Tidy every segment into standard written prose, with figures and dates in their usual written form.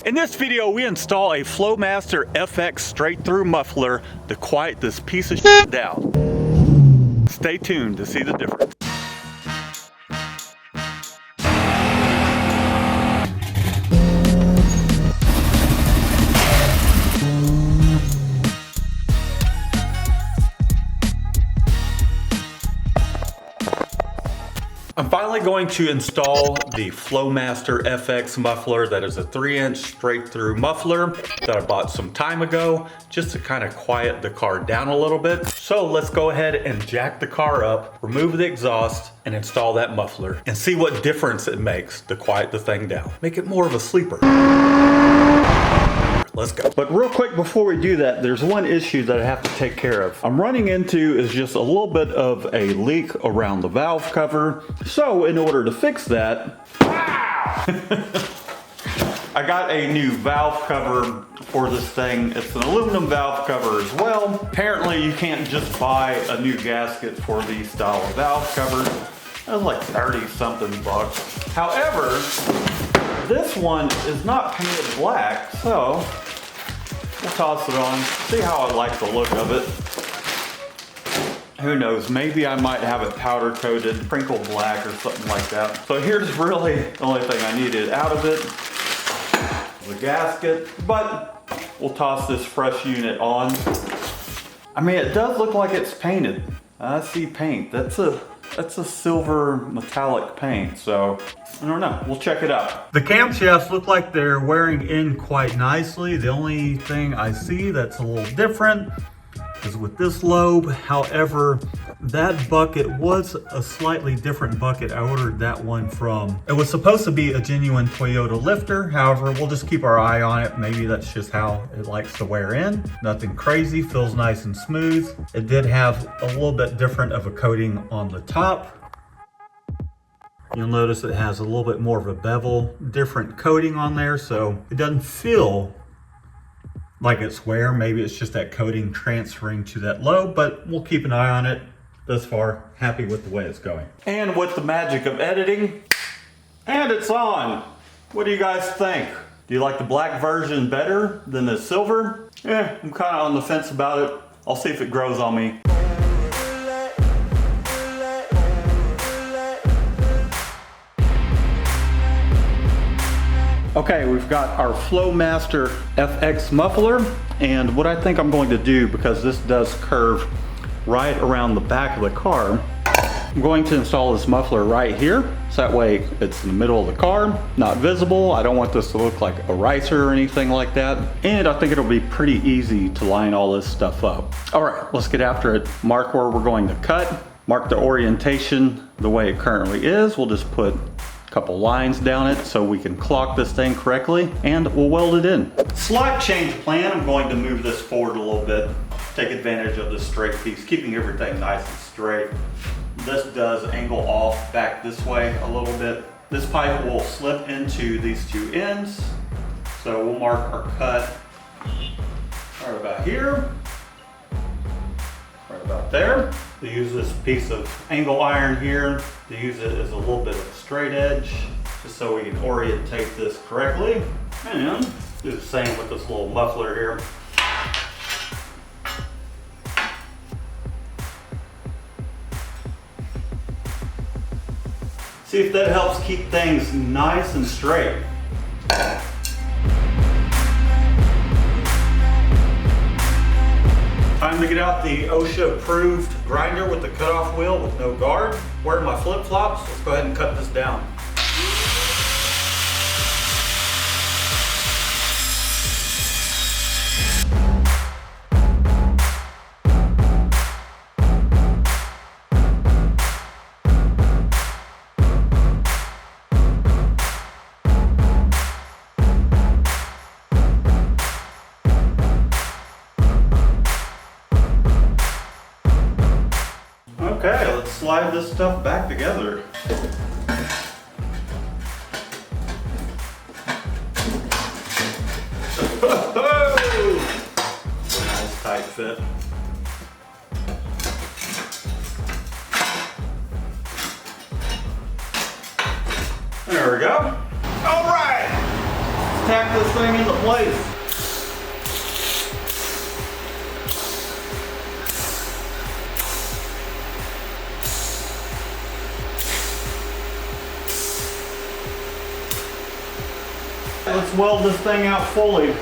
In this video, we install a FlowMaster FX straight through muffler to quiet this piece of shit down. Stay tuned to see the difference. I'm finally going to install the FlowMaster FX muffler. That is a 3-inch straight through muffler that I bought some time ago just to kind of quiet the car down a little bit. So let's go ahead and jack the car up, remove the exhaust, and install that muffler and see what difference it makes to quiet the thing down. Make it more of a sleeper. Let's go. But real quick before we do that, there's one issue that I have to take care of. I'm running into is just a little bit of a leak around the valve cover. So in order to fix that, I got a new valve cover for this thing. It's an aluminum valve cover as well. Apparently you can't just buy a new gasket for these style of valve covers. It was like 30 something bucks. However, this one is not painted black, so we'll toss it on, see how I like the look of it. Who knows, maybe I might have it powder coated, sprinkled black or something like that. So here's really the only thing I needed out of it, the gasket, but we'll toss this fresh unit on. I mean, it does look like it's painted. I see paint, that's a silver metallic paint, so I don't know, we'll check it out. The camshafts look like they're wearing in quite nicely. The only thing I see that's a little different is with this lobe. However, that bucket was a slightly different bucket. I ordered that one from, it was supposed to be a genuine Toyota lifter. However, we'll just keep our eye on it. Maybe that's just how it likes to wear in. Nothing crazy, feels nice and smooth. It did have a little bit different of a coating on the top. You'll notice it has a little bit more of a bevel, different coating on there, so it doesn't feel like it's wear. Maybe it's just that coating transferring to that lobe, but we'll keep an eye on it. Thus far, happy with the way it's going. And with the magic of editing, and it's on. What do you guys think? Do you like the black version better than the silver? Yeah, I'm kind of on the fence about it. I'll see if it grows on me. Okay, we've got our FlowMaster FX muffler, and what I think I'm going to do, because this does curve right around the back of the car, I'm going to install this muffler right here, so that way it's in the middle of the car, not visible. I don't want this to look like a ricer or anything like that, and I think it'll be pretty easy to line all this stuff up. All right, let's get after it. Mark where we're going to cut, mark the orientation the way it currently is. We'll just put couple lines down it so we can clock this thing correctly, and we'll weld it in. Slight change plan, I'm going to move this forward a little bit, take advantage of this straight piece, keeping everything nice and straight. This does angle off back this way a little bit. This pipe will slip into these two ends, so we'll mark our cut right about here, right about there. To use this piece of angle iron here, to use it as a little bit of a straight edge, just so we can orientate this correctly. And do the same with this little muffler here. See if that helps keep things nice and straight. Time to get out the OSHA approved grinder with the cutoff wheel with no guard. Wearing my flip flops, let's go ahead and cut this down. Okay, let's slide this stuff back together. Nice tight fit. There we go. All right, tack this thing into place. Let's weld this thing out fully.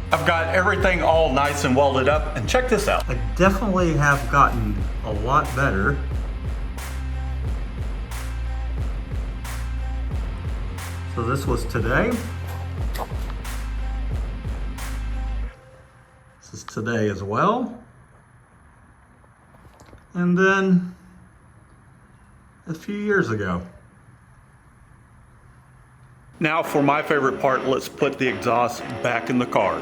I've got everything all nice and welded up, and check this out. I definitely have gotten a lot better. So this was today. This is today as well. And then a few years ago. Now for my favorite part, let's put the exhaust back in the car.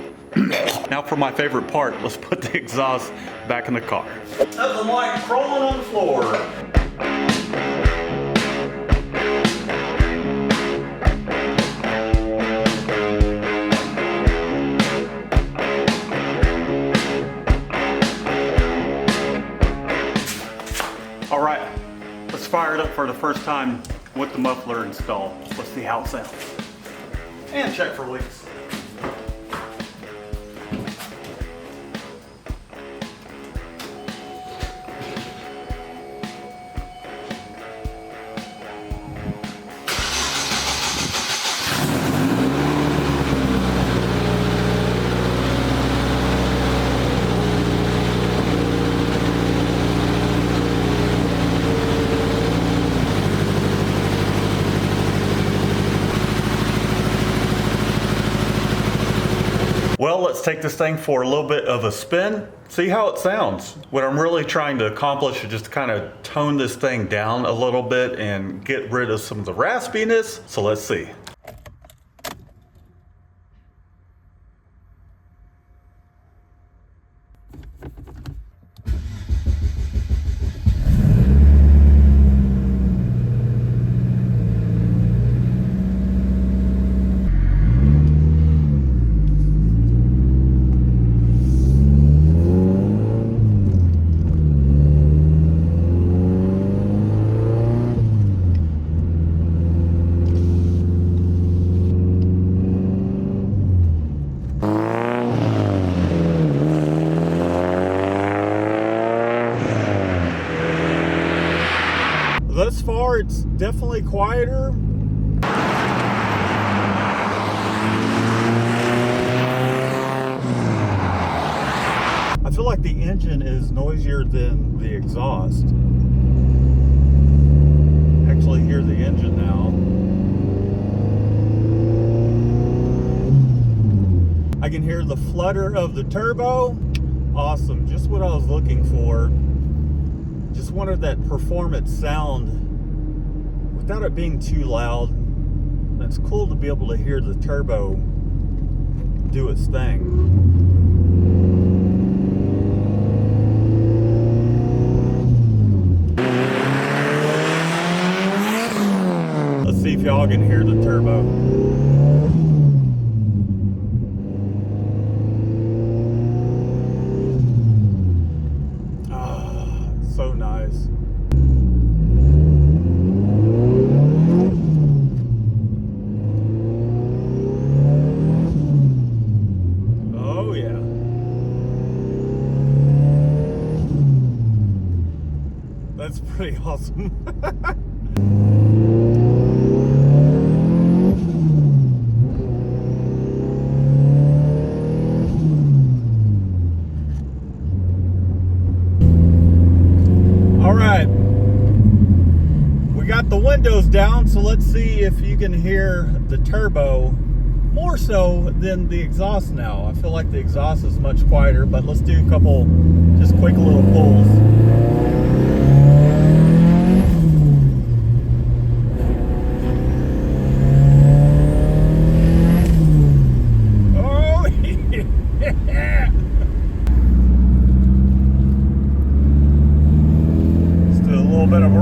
Now for my favorite part, let's put the exhaust back in the car. Nothing like crawling on the floor. All right, let's fire it up for the first time with the muffler installed. Let's see how it sounds. And check for leaks. Well, let's take this thing for a little bit of a spin, see how it sounds. What I'm really trying to accomplish is just kind of tone this thing down a little bit and get rid of some of the raspiness. So let's see. Thus far, it's definitely quieter. I feel like the engine is noisier than the exhaust. Actually hear the engine now. I can hear the flutter of the turbo. Awesome, just what I was looking for. Just wanted that performance sound without it being too loud. It's cool to be able to hear the turbo do its thing. Let's see if y'all can hear the turbo. So nice. Oh yeah. That's pretty awesome. Alright, we got the windows down, so let's see if you can hear the turbo more so than the exhaust now. I feel like the exhaust is much quieter, but let's do a couple just quick little pulls. Oh yeah! Bit of a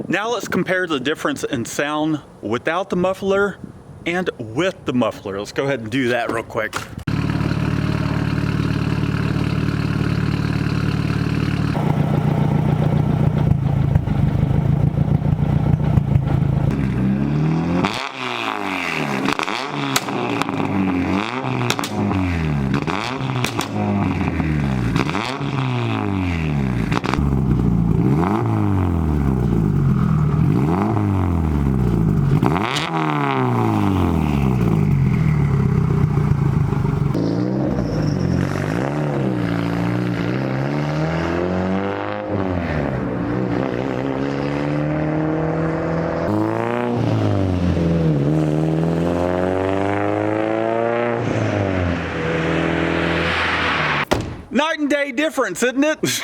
Now let's compare the difference in sound without the muffler and with the muffler. Let's go ahead and do that real quick. Night and day difference, isn't it?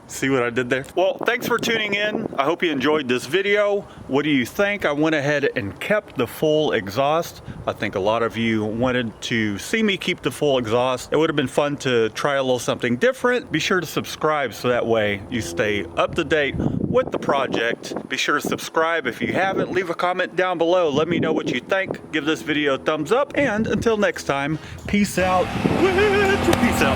See what I did there? Well, thanks for tuning in. I hope you enjoyed this video. What do you think? I went ahead and kept the full exhaust. I think a lot of you wanted to see me keep the full exhaust. It would have been fun to try a little something different. Be sure to subscribe so that way you stay up to date with the project. Be sure to subscribe if you haven't. Leave a comment down below. Let me know what you think. Give this video a thumbs up. And until next time, peace out. Peace out.